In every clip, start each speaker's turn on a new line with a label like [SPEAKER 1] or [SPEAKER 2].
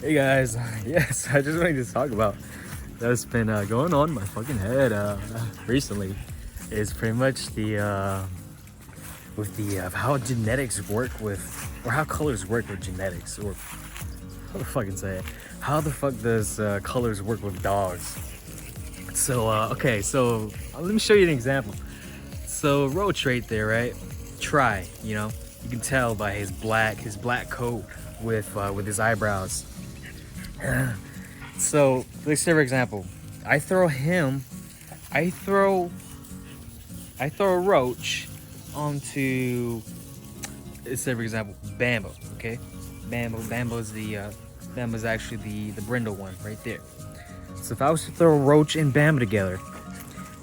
[SPEAKER 1] Hey guys, yes, I just wanted to talk about that's been going on in my fucking head recently is pretty much the with the how genetics work with, or how colors work with genetics, or how the fucking say it, how the fuck does colors work with dogs? So okay, so let me show you an example. So Roach right there, right? Try, you can tell by his black coat with his eyebrows. So let's say for example, I throw him, I throw, I throw a roach onto, let's say for example, Bambo. Okay, Bambo's actually the brindle one right there. So if I was to throw a roach and Bambo together,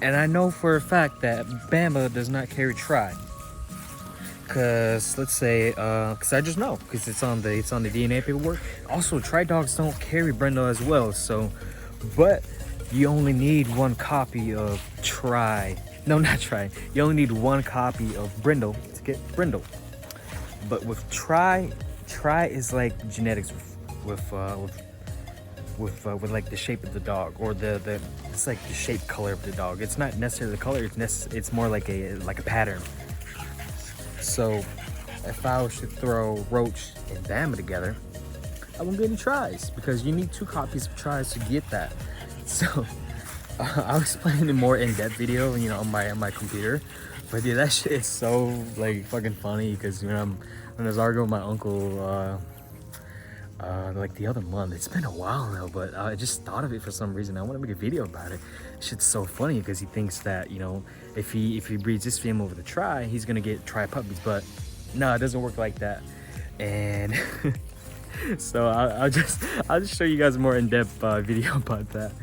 [SPEAKER 1] and I know for a fact that Bambo does not carry tri, cause let's say, cause I just know, cause it's on the DNA paperwork. Also, tri dogs don't carry brindle as well. So, but you only need one copy of tri. No, not tri. You only need one copy of brindle to get brindle. But with tri is like genetics with like the shape of the dog, or the it's like the shape color of the dog. It's not necessarily the color. It's more like a pattern. So if I was to throw Roach and Bama together, I won't get any tries because you need two copies of tries to get that. So I'll explain in a more in-depth video, on my computer. But dude, that shit is so like fucking funny because when I was arguing with my uncle like the other month. It's been a while now, but I just thought of it for some reason. I want to make a video about it. Shit's so funny because he thinks that if he breeds this female with a tri, he's gonna get tri puppies. But no, it doesn't work like that. And so I'll just show you guys a more in-depth video about that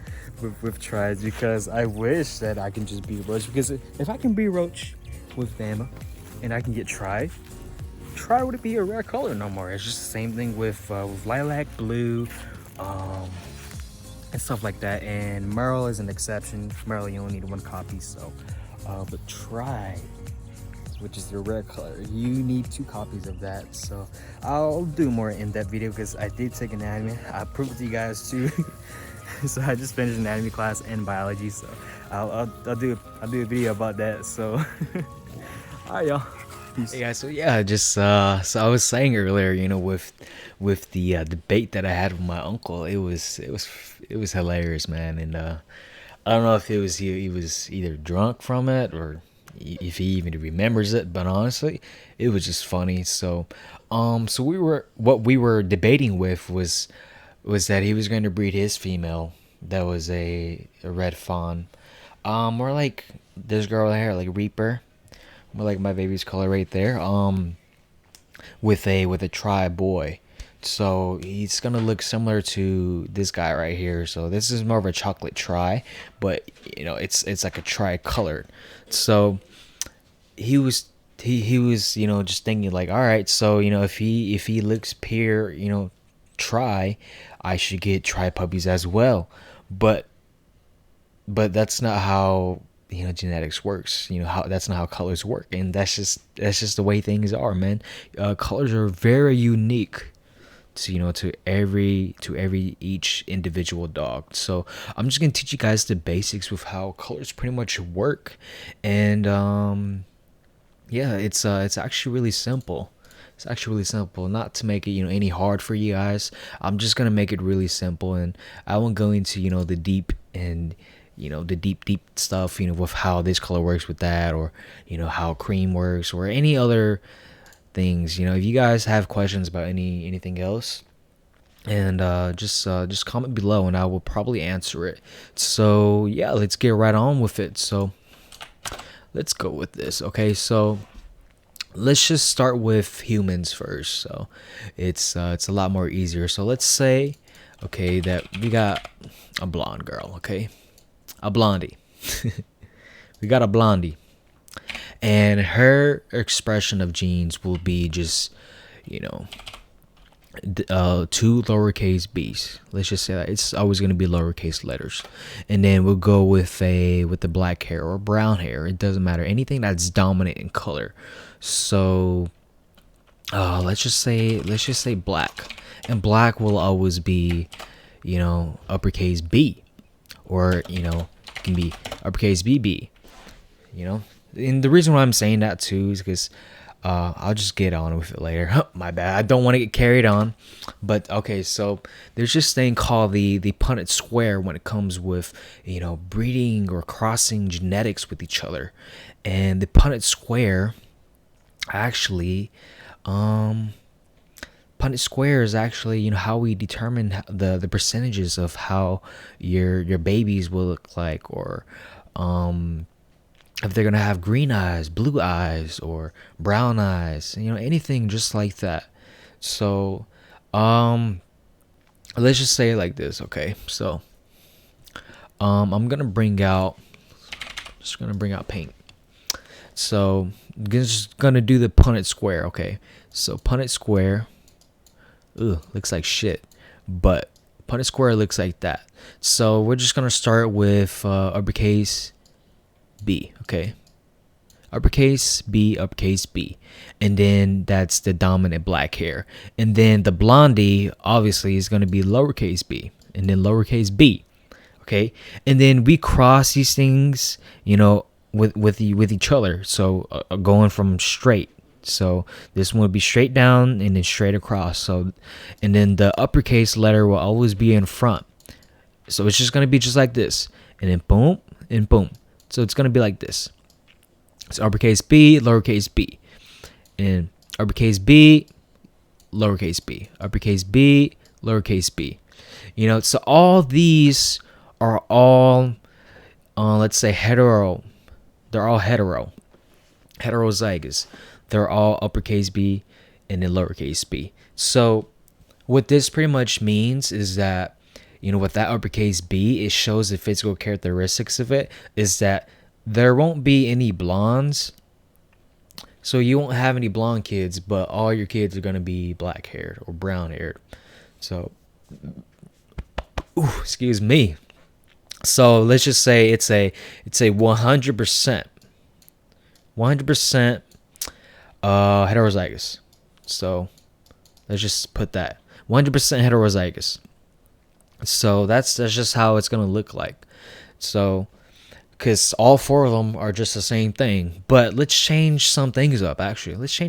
[SPEAKER 1] with tries, because I wish that I can just be Roach, because if I can be Roach with Bama and I can get tri would be a rare color no more. It's just the same thing with lilac blue, and stuff like that. And merle is an exception. Merle, you only need one copy. So but tri, which is your rare color, you need two copies of that. So I'll do more in-depth video because I did take anatomy. I proved it to you guys too. So I just finished anatomy class and biology, so I'll do a video about that. So all right, y'all. Peace. Hey guys, so yeah, just so I was saying earlier, with the debate that I had with my uncle, it was hilarious, man. And I don't know if he was either drunk from it, or if he even remembers it, but honestly, it was just funny. So so what we were debating with was that he was going to breed his female, that was a red fawn, or like this girl right here, like Reaper, more like my baby's color right there, with a tri boy. So he's gonna look similar to this guy right here. So this is more of a chocolate tri, but it's like a tri colored. So he was just thinking like, all right, so if he looks pure, tri, I should get tri puppies as well. But that's not how genetics works. How That's not how colors work, and that's just the way things are, man. Colors are very unique to to every each individual dog. So I'm just gonna teach you guys the basics with how colors pretty much work. And yeah, it's actually really simple. It's actually really simple. Not to make it any hard for you guys. I'm just gonna make it really simple, and I won't go into the deep and the deep stuff with how this color works with that, or how cream works, or any other things. If you guys have questions about anything else, and just comment below, and I will probably answer it. So yeah, let's get right on with it. So let's go with this. Okay, so let's just start with humans first. So it's a lot more easier. So let's say, okay, that we got a blonde girl. Okay, a blondie. We got a blondie, and her expression of genes will be just two lowercase b's. Let's just say that it's always going to be lowercase letters. And then we'll go with the black hair or brown hair. It doesn't matter, anything that's dominant in color. So let's just say black, and black will always be, uppercase B, or it can be uppercase BB. And the reason why I'm saying that too is because I'll just get on with it later. My bad. I don't want to get carried on. But okay, so there's this thing called the Punnett square when it comes with breeding or crossing genetics with each other, and the Punnett square actually, um, Punnett square is actually how we determine the percentages of how your babies will look like, or um if they're gonna have green eyes, blue eyes, or brown eyes, anything just like that. So, um, let's just say it like this, okay? So, I'm gonna bring out paint. So, just gonna do the Punnett square, okay? So, Punnett square, looks like shit, but Punnett square looks like that. So, we're just gonna start with uppercase B, okay? Uppercase B, and then that's the dominant black hair, and then the blondie obviously is going to be lowercase b, and then lowercase b, okay? And then we cross these things, with each other. So going from straight. So this one would be straight down and then straight across. So, and then the uppercase letter will always be in front. So it's just going to be just like this, and then boom and boom. So it's going to be like this. It's uppercase B, lowercase b, and uppercase B, lowercase b, uppercase B, lowercase b. So all these are all, let's say hetero. They're all heterozygous. They're all uppercase B and then lowercase b. So what this pretty much means is that, with that uppercase B, it shows the physical characteristics of it is that there won't be any blondes. So you won't have any blonde kids, but all your kids are going to be black haired or brown haired. So, excuse me. So let's just say it's a 100% heterozygous. So let's just put that 100% heterozygous. So that's just how it's going to look like. So, because all four of them are just the same thing. But let's change some things up, actually. So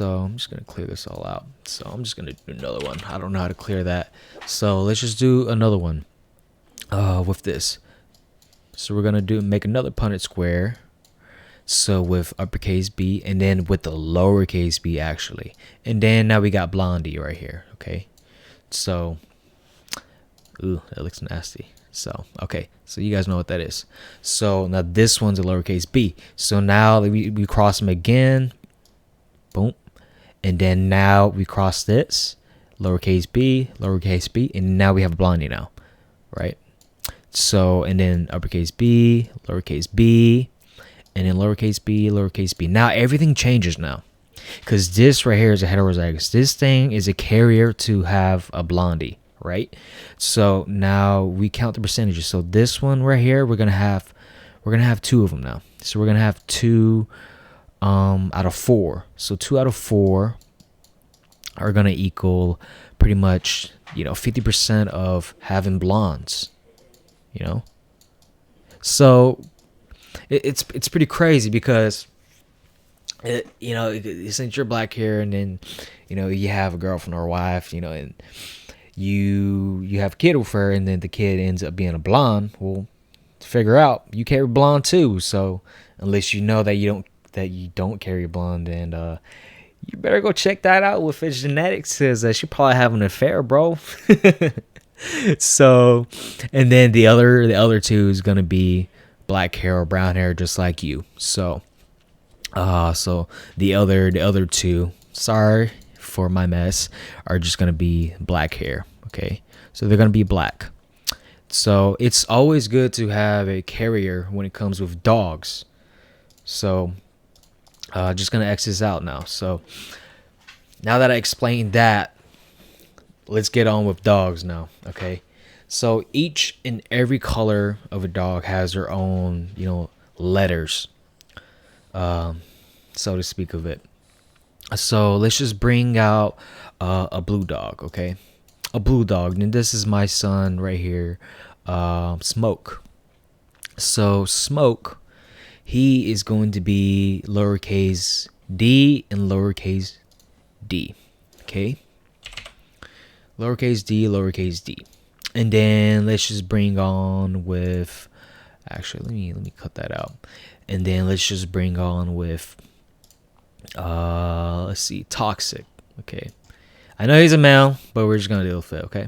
[SPEAKER 1] I'm just going to clear this all out. So I'm just going to do another one. I don't know how to clear that. So let's just do another one with this. So we're going to make another Punnett square. So with uppercase B, and then with the lowercase b, actually. And then now we got blondie right here, okay? So, that looks nasty. So, okay. So you guys know what that is. So now this one's a lowercase b. So now we cross them again. Boom. And then now we cross this. Lowercase b, and now we have blondie now. Right? So, and then uppercase B, lowercase b, and then lowercase b. Now everything changes now. Because this right here is a heterozygous. This thing is a carrier to have a blondie, right? So now we count the percentages. So this one right here, we're gonna have two of them now. So we're gonna have 2 out of 4. So 2 out of 4 are gonna equal pretty much 50% of having blondes. So it's pretty crazy because since you're black hair, and then you have a girlfriend or a wife, and you have a kid with her, and then the kid ends up being a blonde. Well, to figure out, you carry blonde too. So unless you know that you don't carry blonde, and you better go check that out with his genetics, because she probably have an affair, bro. So, and then the other two is gonna be black hair or brown hair, just like you. So the other two, sorry for my mess, are just gonna be black hair. Okay, so they're gonna be black. So it's always good to have a carrier when it comes with dogs. So just gonna X this out now. So now that I explained that, let's get on with dogs now. Okay, so each and every color of a dog has their own letters, so to speak of it. So let's just bring out a blue dog, okay? A blue dog. And this is my son right here, Smoke. So Smoke, he is going to be lowercase d and lowercase d, okay? Lowercase d. And then let's just bring on with, actually let me cut that out. And then let's just bring on with let's see, Toxic. Okay. I know he's a male, but we're just gonna deal with it, okay?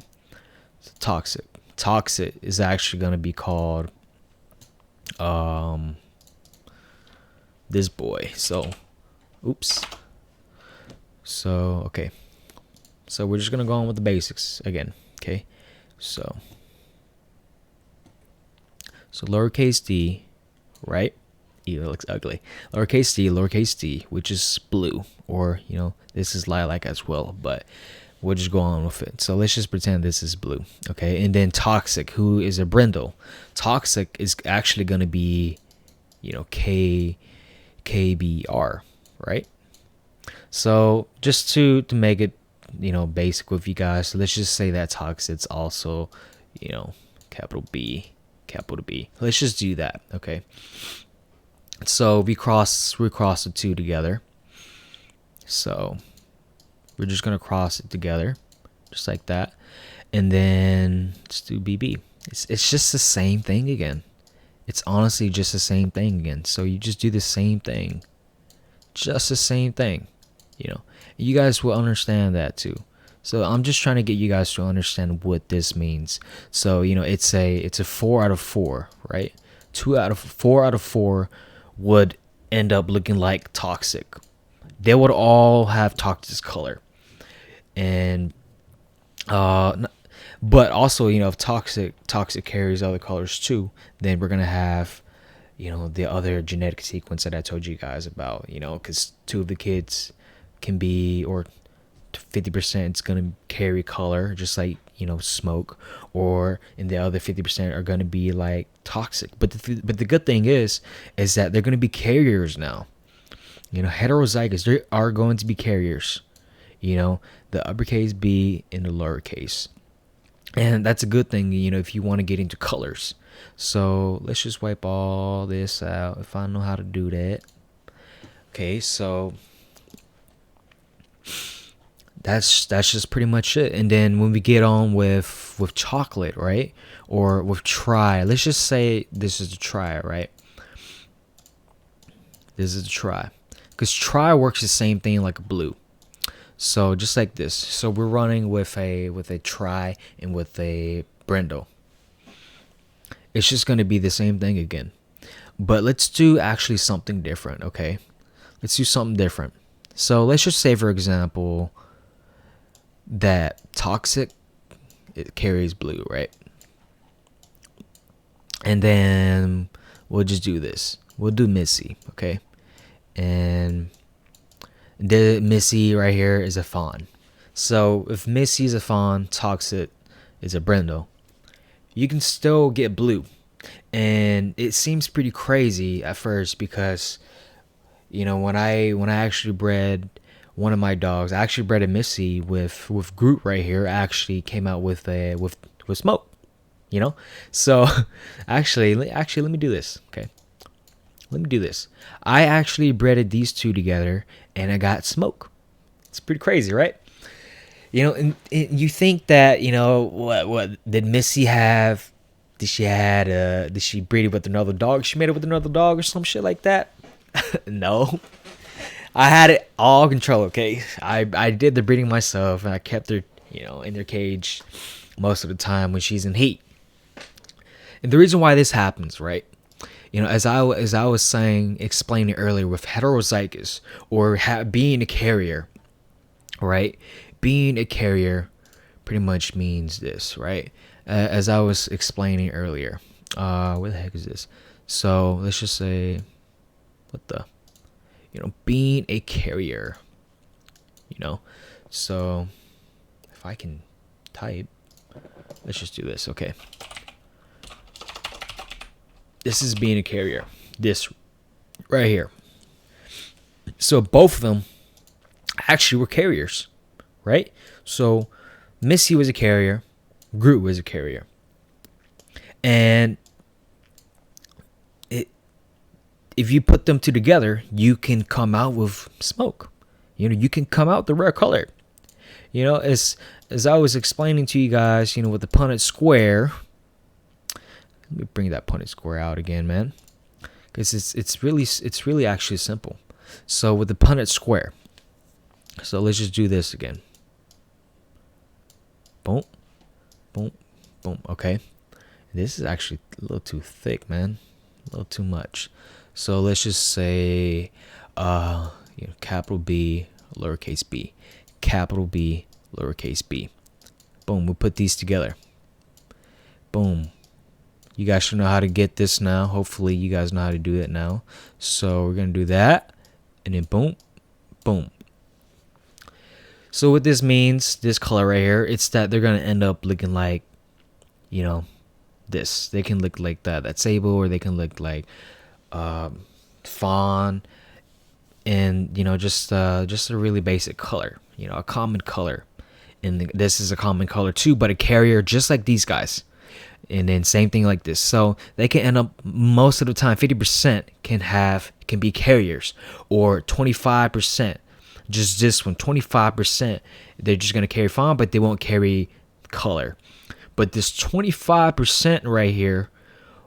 [SPEAKER 1] So Toxic. Toxic is actually gonna be called this boy. So oops. So okay. So we're just gonna go on with the basics again. Okay. So lowercase d, right? It looks ugly. Lowercase d, which is blue, or this is lilac as well, but we'll just go on with it. So let's just pretend this is blue, okay? And then Toxic, who is a brindle. Toxic is actually gonna be, KBR, right? So just to make it, basic with you guys, so let's just say that Toxic's also, capital B. Let's just do that, okay? So we cross the two together. So we're just gonna cross it together, just like that, and then let's do BB. It's just the same thing again. It's honestly just the same thing again. So you just do the same thing, just the same thing. You guys will understand that too. So I'm just trying to get you guys to understand what this means. So it's a 4 out of 4, right? 4 out of 4 would end up looking like Toxic. They would all have Toxic's color, and but also if Toxic carries other colors too, then we're gonna have the other genetic sequence that I told you guys about. Because 2 of the kids can be, or 50% is gonna carry color, just like Smoke, or in the other 50% are gonna be like Toxic. But the good thing is that they're gonna be carriers now. Heterozygous, they are going to be carriers. The uppercase B and the lowercase, and that's a good thing. If you want to get into colors. So let's just wipe all this out if I know how to do that. Okay, so that's just pretty much it. And then when we get on with chocolate, right, or with try, let's just say this is the try, right? This is the try, because try works the same thing like a blue. So just like this. So we're running with a try and with a brindle. It's just going to be the same thing again. But let's do actually something different, okay? Let's do something different. So let's just say, for example, that Toxic, it carries blue, right? And then we'll just do this. We'll do Missy, okay? And the Missy right here is a fawn. So if Missy is a fawn, Toxic is a brindle, you can still get blue. And it seems pretty crazy at first, because when I actually bred one of my dogs, I actually bred a Missy with Groot right here. I actually came out with Smoke. So actually let me do this, okay? Let me do this. I actually bred these two together, and I got Smoke. It's pretty crazy, right? And you think that what did Missy have? Did she breed it with another dog? She made it with another dog or some shit like that? No, I had it all control. Okay, I did the breeding myself, and I kept her in their cage most of the time when she's in heat. And the reason why this happens, right? As I was explaining earlier, with heterozygous, or being a carrier, right? Being a carrier pretty much means this, right? As I was explaining earlier. Where the heck is this? So let's just say, being a carrier. So if I can type, let's just do this, okay? This is being a carrier. This right here. So both of them actually were carriers, right? So Missy was a carrier, Groot was a carrier, and it, if you put them two together, you can come out with smoke. You can come out the rare color. As I was explaining to you guys, with the Punnett square. Let me bring that Punnett square out again, man, because it's really actually simple. So with the Punnett square, so let's just do this again. Boom, boom, boom. Okay, this is actually a little too thick, man. A little too much. So let's just say, capital B, lowercase b, capital B, lowercase b. Boom. We put these together. Boom. You guys should know how to get this now. Hopefully, you guys know how to do it now. So we're gonna do that, and then boom, boom. So what this means, this color right here, it's that they're gonna end up looking like, this. They can look like that sable, or they can look like fawn, and just a really basic color, a common color. And this is a common color too, but a carrier just like these guys. And then same thing like this. So they can end up, most of the time, 50% can be carriers, or 25%. Just this one, 25%, they're just gonna carry fawn, but they won't carry color. But this 25% right here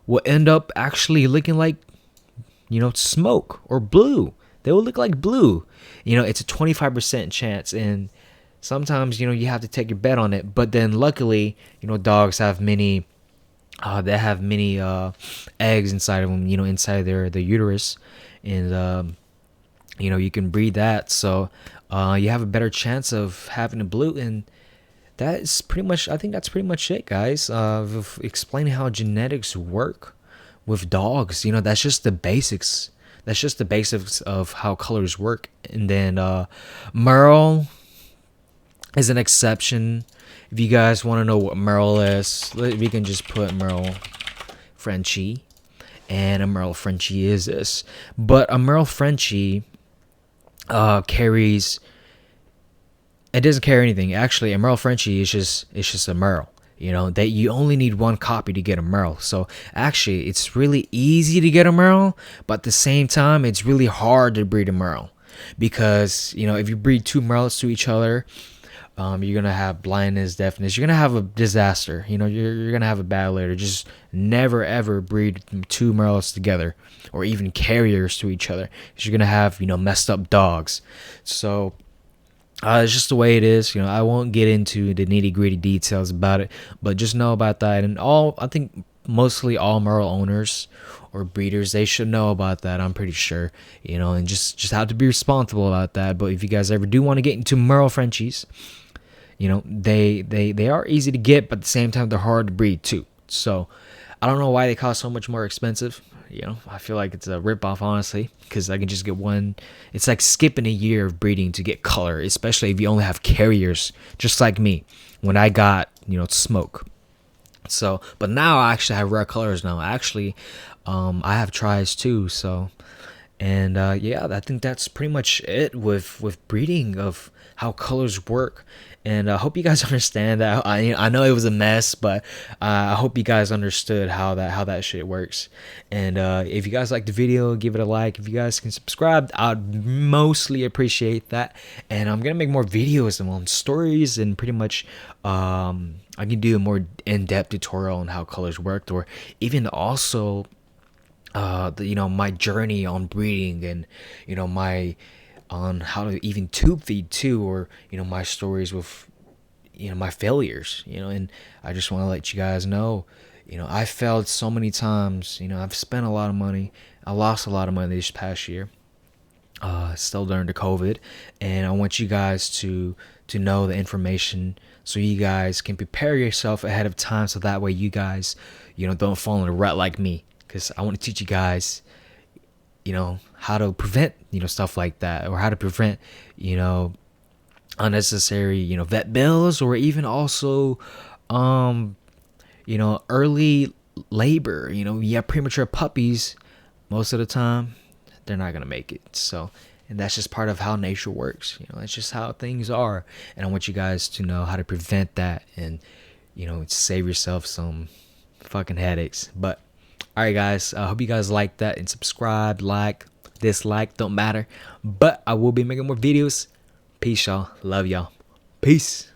[SPEAKER 1] will end up actually looking like, smoke or blue. They will look like blue. It's a 25% chance, and sometimes you have to take your bet on it. But then luckily, dogs have many. They have many eggs inside of them, inside their uterus, and you can breed that, so you have a better chance of having a blue. And that is pretty much, I think that's pretty much it, guys. Of explaining how genetics work with dogs. That's just the basics. That's just the basics of how colors work. And then merle is an exception. If you guys want to know what merle is, we can just put merle Frenchie, and a merle Frenchie is this. But a merle Frenchie carries. It doesn't carry anything. Actually, a merle Frenchie is just a merle. That you only need one copy to get a merle. So actually, it's really easy to get a merle, but at the same time, it's really hard to breed a merle, because if you breed two merles to each other, you're gonna have blindness, deafness. You're gonna have a disaster. You're gonna have a bad litter. Just never ever breed two merles together, or even carriers to each other, because you're gonna have messed up dogs. So it's just the way it is. I won't get into the nitty gritty details about it, but just know about that. And I think mostly all merle owners or breeders, they should know about that. I'm pretty sure, and just have to be responsible about that. But if you guys ever do want to get into merle Frenchies, they are easy to get, but at the same time they're hard to breed too. So I don't know why they cost so much more expensive. I feel like it's a ripoff, honestly, because I can just get one. It's like skipping a year of breeding to get color, especially if you only have carriers, just like me when I got smoke. So, but now I actually have rare colors now. Actually, I have tries too. So, and yeah, I think that's pretty much it with breeding, of how colors work. And I hope you guys understand that. I know it was a mess, but I hope you guys understood how that shit works. And if you guys like the video, give it a like. If you guys can subscribe, I'd mostly appreciate that. And I'm gonna make more videos on stories, and pretty much I can do a more in-depth tutorial on how colors worked, or even also my journey on breeding, and my on how to even tube feed too, or my stories with my failures. And I just want to let you guys know, I failed so many times. I've spent a lot of money. I lost a lot of money this past year, still during the COVID, and I want you guys to know the information, so you guys can prepare yourself ahead of time, so that way you guys don't fall in a rut like me, because I want to teach you guys how to prevent stuff like that, or how to prevent unnecessary vet bills, or even also early labor. You have premature puppies, most of the time they're not gonna make it. So And that's just part of how nature works. You know, it's just how things are. And I want you guys to know how to prevent that and, you know, save yourself some fucking headaches. But all right, guys, I hope you guys like that, and subscribe, like, dislike, don't matter. But I will be making more videos. Peace, y'all. Love y'all. Peace.